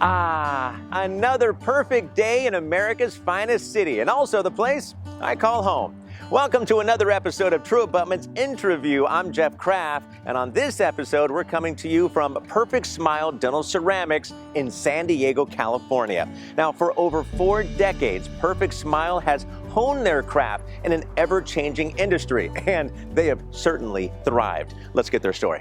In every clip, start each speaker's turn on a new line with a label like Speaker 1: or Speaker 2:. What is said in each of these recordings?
Speaker 1: Another perfect day in America's finest city, and also the place I call home. Welcome to another episode of True Abutment's InTRUview. I'm Jeff Kraft, and on this episode, we're coming to you from Perfect Smile Dental Ceramics in San Diego, California. Now, for over 4 decades, Perfect Smile has honed their craft in an ever-changing industry, and they have certainly thrived. Let's get their story.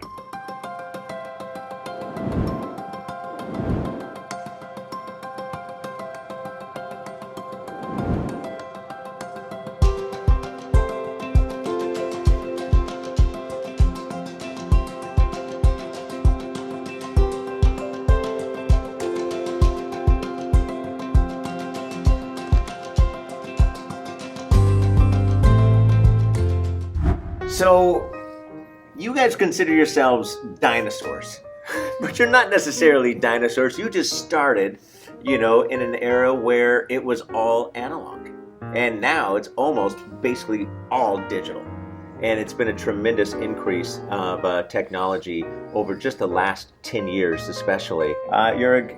Speaker 1: So, you guys consider yourselves dinosaurs, but you're not necessarily dinosaurs. You just started, in an era where it was all analog. And now it's almost basically all digital. And it's been a tremendous increase of technology over just the last 10 years especially. Jurek,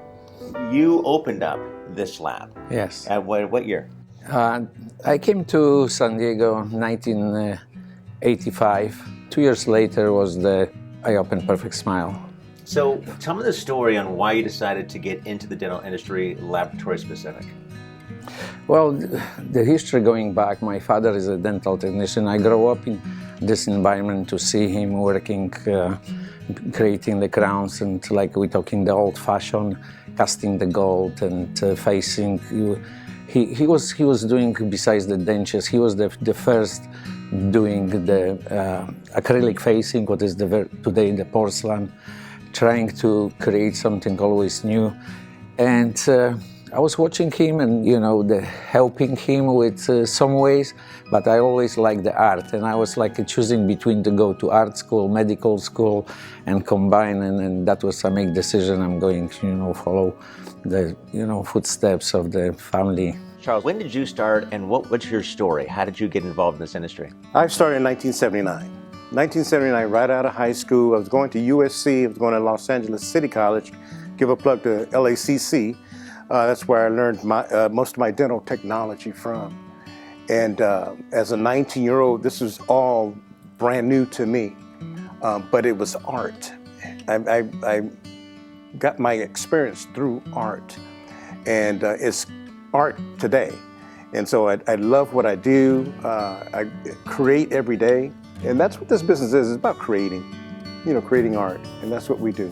Speaker 1: you opened up this lab.
Speaker 2: Yes.
Speaker 1: At what year?
Speaker 2: I came to San Diego 1985. 2 years later I opened Perfect Smile.
Speaker 1: So tell me the story on why you decided to get into the dental industry, laboratory specific.
Speaker 2: Well, the history going back, my father is a dental technician. I grew up in this environment to see him working, creating the crowns, and like we're talking the old-fashioned, casting the gold and facing. He was doing, besides the dentures, he was the first doing the acrylic facing, what is today the porcelain, trying to create something always new. And I was watching him and, helping him with some ways, but I always liked the art. And I was like choosing between to go to art school, medical school, and combine. And that was a make decision. I'm going to, follow the, footsteps of the family.
Speaker 1: Charles, when did you start and what's your story? How did you get involved in this industry?
Speaker 3: I started in 1979. 1979, right out of high school. I was going to USC, I was going to Los Angeles City College, give a plug to LACC. That's where I learned most of my dental technology from. And as a 19-year-old, this was all brand new to me, but it was art. I got my experience through art, and it's art today. And so I love what I do. I create every day, and that's what this business is. It's about creating, creating art, and that's what we do.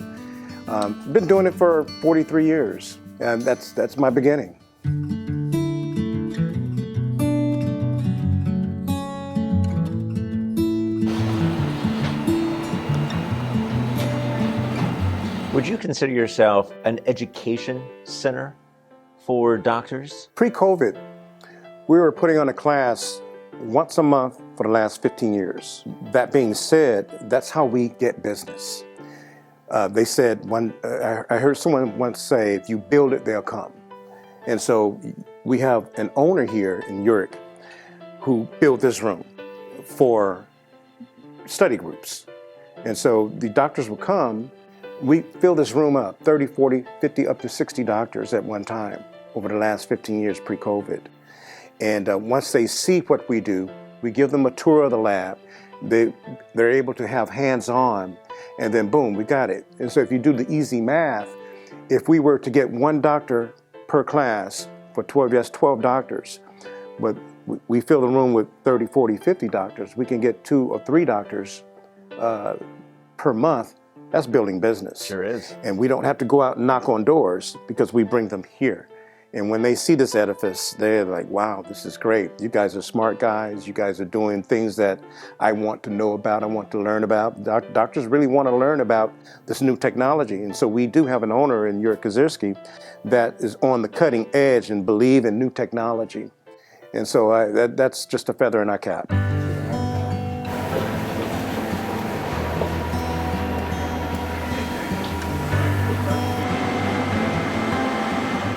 Speaker 3: Been doing it for 43 years, and that's my beginning.
Speaker 1: Would you consider yourself an education center for doctors?
Speaker 3: Pre-COVID, we were putting on a class once a month for the last 15 years. That being said, that's how we get business. They said, I heard someone once say, if you build it, they'll come. And so we have an owner here in Jurek who built this room for study groups. And so the doctors will come. We fill this room up, 30, 40, 50, up to 60 doctors at one time over the last 15 years pre-COVID. And once they see what we do, we give them a tour of the lab. They're able to have hands-on, and then boom, we got it. And so if you do the easy math, if we were to get 1 doctor per class for 12, that's 12 doctors. But we fill the room with 30, 40, 50 doctors. We can get 2 or 3 doctors per month. That's building business.
Speaker 1: Sure is.
Speaker 3: And we don't have to go out and knock on doors because we bring them here. And when they see this edifice, they're like, wow, this is great. You guys are smart guys. You guys are doing things that I want to know about, I want to learn about. Doctors really want to learn about this new technology. And so we do have an owner in Jurek that is on the cutting edge and believe in new technology. And so that's just a feather in our cap.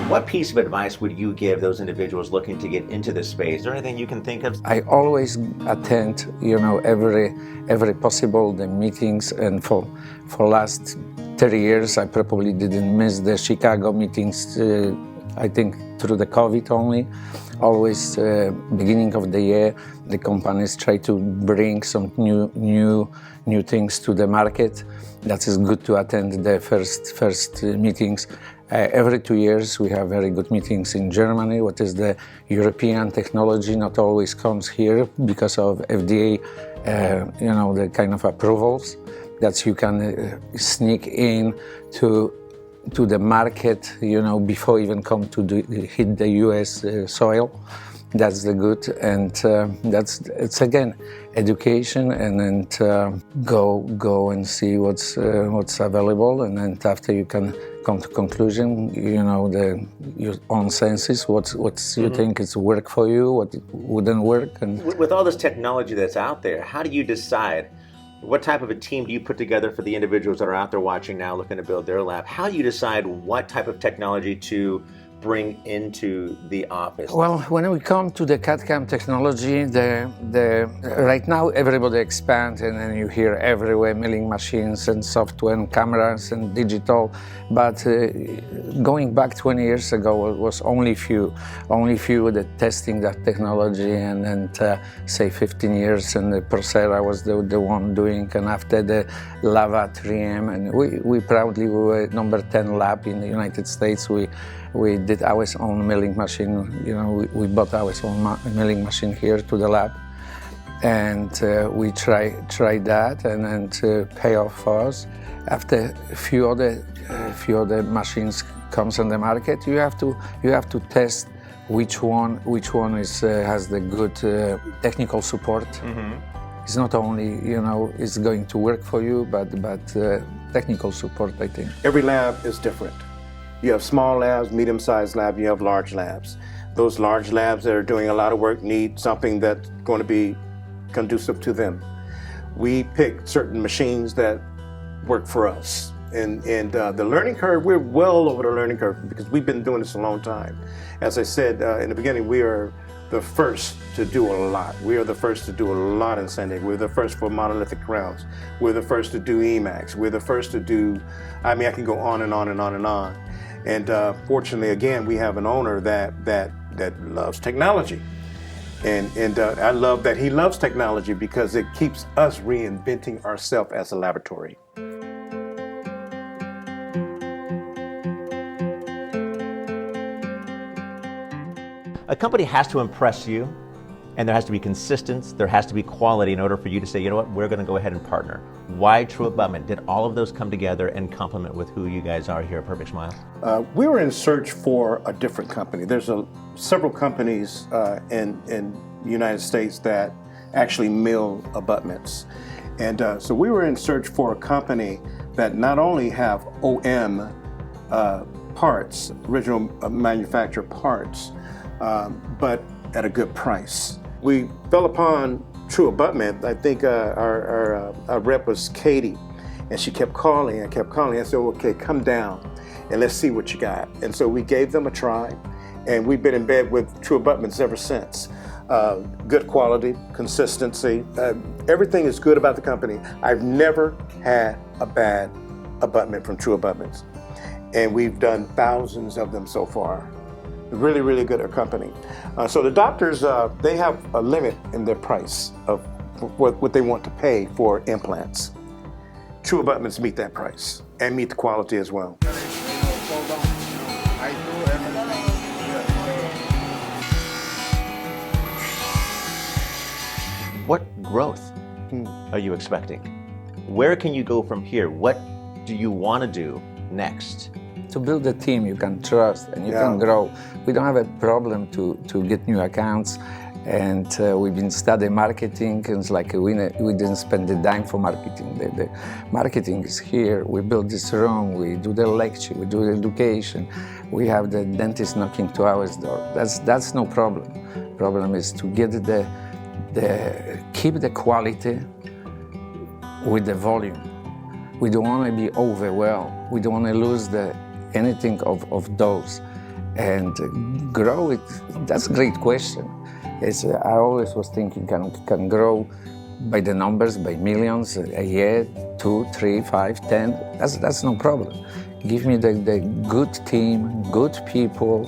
Speaker 1: What piece of advice would you give those individuals looking to get into this space? Is there anything you can think of?
Speaker 2: I always attend, every possible the meetings, and for last 30 years, I probably didn't miss the Chicago meetings, I think through the COVID only. Always beginning of the year, the companies try to bring some new things to the market. That is good to attend the first meetings. Every 2 years we have very good meetings in Germany. What is the European technology not always comes here because of FDA, the kind of approvals that you can sneak in to the market, before even come to hit the U.S. Soil. That's the good, and it's again education, and then go and see what's available, and then after you can come to conclusion, your own senses, what you think is work for you, what wouldn't work, and
Speaker 1: with all this technology that's out there, how do you decide? What type of a team do you put together for the individuals that are out there watching now looking to build their lab? How do you decide what type of technology to bring into the office?
Speaker 2: Well, when we come to the CAD/CAM technology, right now everybody expands, and then you hear everywhere milling machines and software and cameras and digital. But going back 20 years ago, it was only few that testing that technology, and say 15 years, and the Procera was the one doing, and after the Lava 3M, and we proudly were number 10 lab in the United States. We did our own milling machine. We bought our own milling machine here to the lab, and we tried that, and then to pay off for us. After a few other machines comes on the market, you have to test which one has the good technical support. Mm-hmm. It's not only it's going to work for you, but technical support, I think.
Speaker 3: Every lab is different. You have small labs, medium-sized labs, you have large labs. Those large labs that are doing a lot of work need something that's going to be conducive to them. We pick certain machines that work for us. And the learning curve, we're well over the learning curve because we've been doing this a long time. As I said in the beginning, we are the first to do a lot. We are the first to do a lot in San Diego. We're the first for monolithic crowns. We're the first to do Emacs. We're the first to do, I can go on and on and on and on. And fortunately, again, we have an owner that loves technology. And I love that he loves technology because it keeps us reinventing ourselves as a laboratory.
Speaker 1: A company has to impress you, and there has to be consistency, there has to be quality in order for you to say, you know what, we're going to go ahead and partner. Why True Abutment? Did all of those come together and complement with who you guys are here at Perfect Smiles?
Speaker 3: We were in search for a different company. There's several companies in the United States that actually mill abutments. And so we were in search for a company that not only have OM parts, original manufacturer parts, but at a good price. We fell upon True Abutment. I think our rep was Katie, and she kept calling and kept calling. I said, okay, come down and let's see what you got. And so we gave them a try, and we've been in bed with True Abutments ever since. Good quality, consistency, everything is good about the company. I've never had a bad abutment from True Abutments, and we've done thousands of them so far. Really, really good company. So the doctors, they have a limit in their price of what they want to pay for implants. True Abutments meet that price and meet the quality as well.
Speaker 1: What growth are you expecting? Where can you go from here? What do you want to do next?
Speaker 2: To build a team you can trust and you can grow. We don't have a problem to get new accounts, and we've been studying marketing, and it's like we didn't spend a dime for marketing. The marketing is here. We build this room, we do the lecture, we do the education, we have the dentist knocking to our door. That's no problem. Problem is to get keep the quality with the volume. We don't want to be overwhelmed. We don't want to lose anything of those, and grow it. That's a great question. I always was thinking, can grow by the numbers, by millions a year, 2, 3, 5, 10. That's no problem. Give me the good team, good people,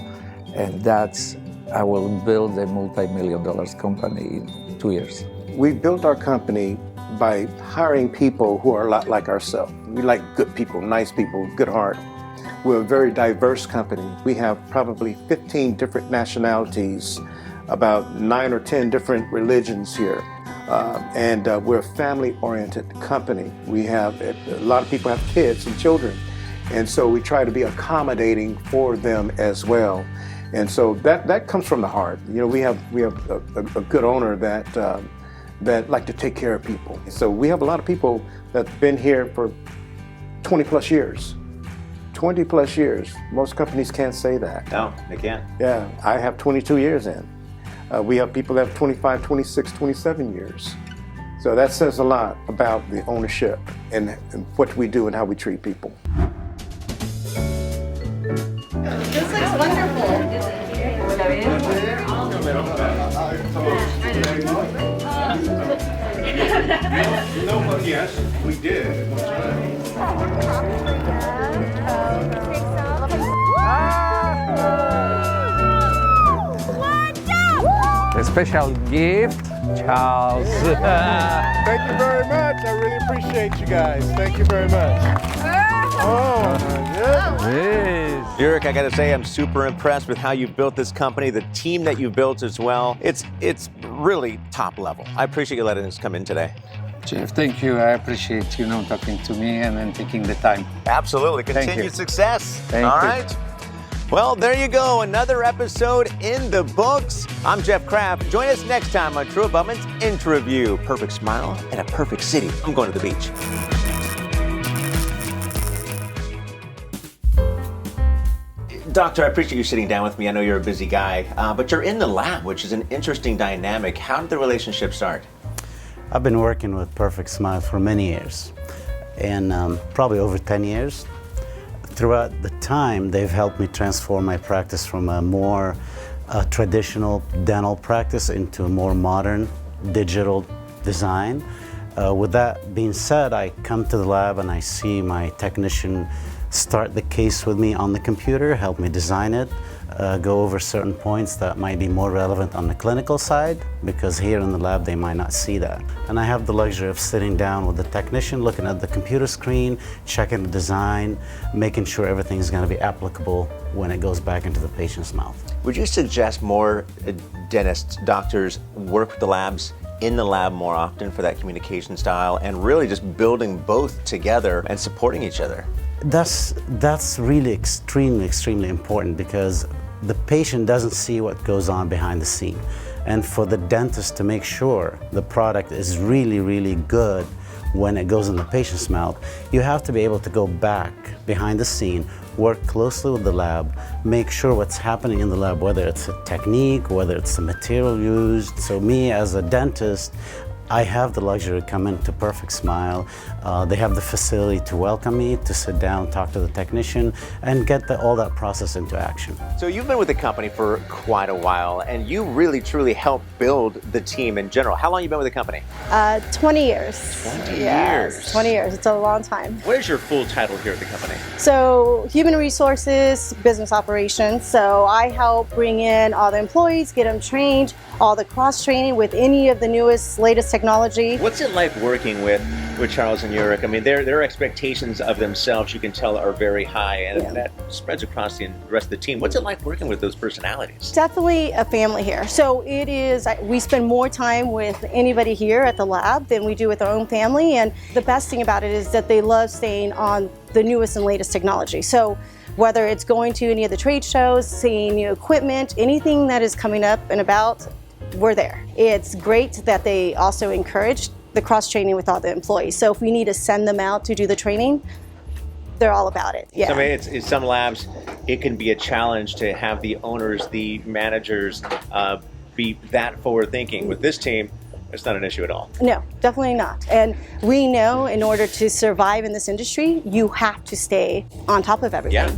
Speaker 2: and I will build a multi-million-dollar company in 2 years.
Speaker 3: We built our company by hiring people who are a lot like ourselves. We like good people, nice people, good heart. We're a very diverse company. We have probably 15 different nationalities, about 9 or 10 different religions here. And we're a family-oriented company. We have, a lot of people have kids and children. And so we try to be accommodating for them as well. And so that comes from the heart. You know, we have a good owner that like to take care of people. So we have a lot of people that've been here for 20 plus years. 20 plus years. Most companies can't say that.
Speaker 1: No, they can't.
Speaker 3: Yeah, I have 22 years in. We have people that have 25, 26, 27 years. So that says a lot about the ownership and what we do and how we treat people.
Speaker 4: This looks wonderful.
Speaker 3: Yes, we did.
Speaker 2: A special gift, Charles.
Speaker 3: Thank you very much. I really appreciate you guys. Thank you very much. Oh, my goodness.
Speaker 1: Jurek, I gotta say, I'm super impressed with how you've built this company, the team that you've built as well. It's really top level. I appreciate you letting us come in today.
Speaker 2: Jeff, thank you. I appreciate, talking to me and then taking the time.
Speaker 1: Absolutely.
Speaker 2: Thank
Speaker 1: Continued
Speaker 2: you.
Speaker 1: success.
Speaker 2: Thank
Speaker 1: All
Speaker 2: you.
Speaker 1: right. Well, there you go. Another episode in the books. I'm Jeff Kraft. Join us next time on True Abutment's InTRUview. Perfect smile and a perfect city. I'm going to the beach. Doctor, I appreciate you sitting down with me. I know you're a busy guy, but you're in the lab, which is an interesting dynamic. How did the relationship start?
Speaker 5: I've been working with Perfect Smile for many years, and probably over 10 years. Throughout the time, they've helped me transform my practice from a more traditional dental practice into a more modern digital design. With that being said, I come to the lab and I see my technician start the case with me on the computer, help me design it, go over certain points that might be more relevant on the clinical side, because here in the lab they might not see that. And I have the luxury of sitting down with the technician, looking at the computer screen, checking the design, making sure everything is going to be applicable when it goes back into the patient's mouth.
Speaker 1: Would you suggest more dentists, doctors work with the labs in the lab more often for that communication style and really just building both together and supporting each other?
Speaker 5: That's really extremely important, because the patient doesn't see what goes on behind the scene. And for the dentist to make sure the product is really good when it goes in the patient's mouth, you have to be able to go back behind the scene, work closely with the lab, make sure what's happening in the lab, whether it's a technique, whether it's the material used. So me as a dentist, I have the luxury to come into Perfect Smile. They have the facility to welcome me, to sit down, talk to the technician, and get all that process into action.
Speaker 1: So you've been with the company for quite a while, and you really, truly helped build the team in general. How long have you been with the company?
Speaker 4: 20 years.
Speaker 1: 20
Speaker 4: Yes,
Speaker 1: years.
Speaker 4: 20 years. It's a long time.
Speaker 1: What is your full title here at the company?
Speaker 4: So, human resources, business operations. So, I help bring in all the employees, get them trained, all the cross-training with any of the newest, latest technology.
Speaker 1: What's it like working with Charles and Jurek? I mean, their expectations of themselves, you can tell, are very high, and that spreads across the rest of the team. What's it like working with those personalities?
Speaker 4: Definitely a family here. So it is, we spend more time with anybody here at the lab than we do with our own family. And the best thing about it is that they love staying on the newest and latest technology. So whether it's going to any of the trade shows, seeing new equipment, anything that is coming up and about, we're there. It's great that they also encourage the cross-training with all the employees. So if we need to send them out to do the training, they're all about it. Yeah.
Speaker 1: So, I mean, it's some labs, it can be a challenge to have the owners, the managers be that forward-thinking. With this team, it's not an issue at all.
Speaker 4: No, definitely not. And we know in order to survive in this industry, you have to stay on top of everything.
Speaker 1: Yeah.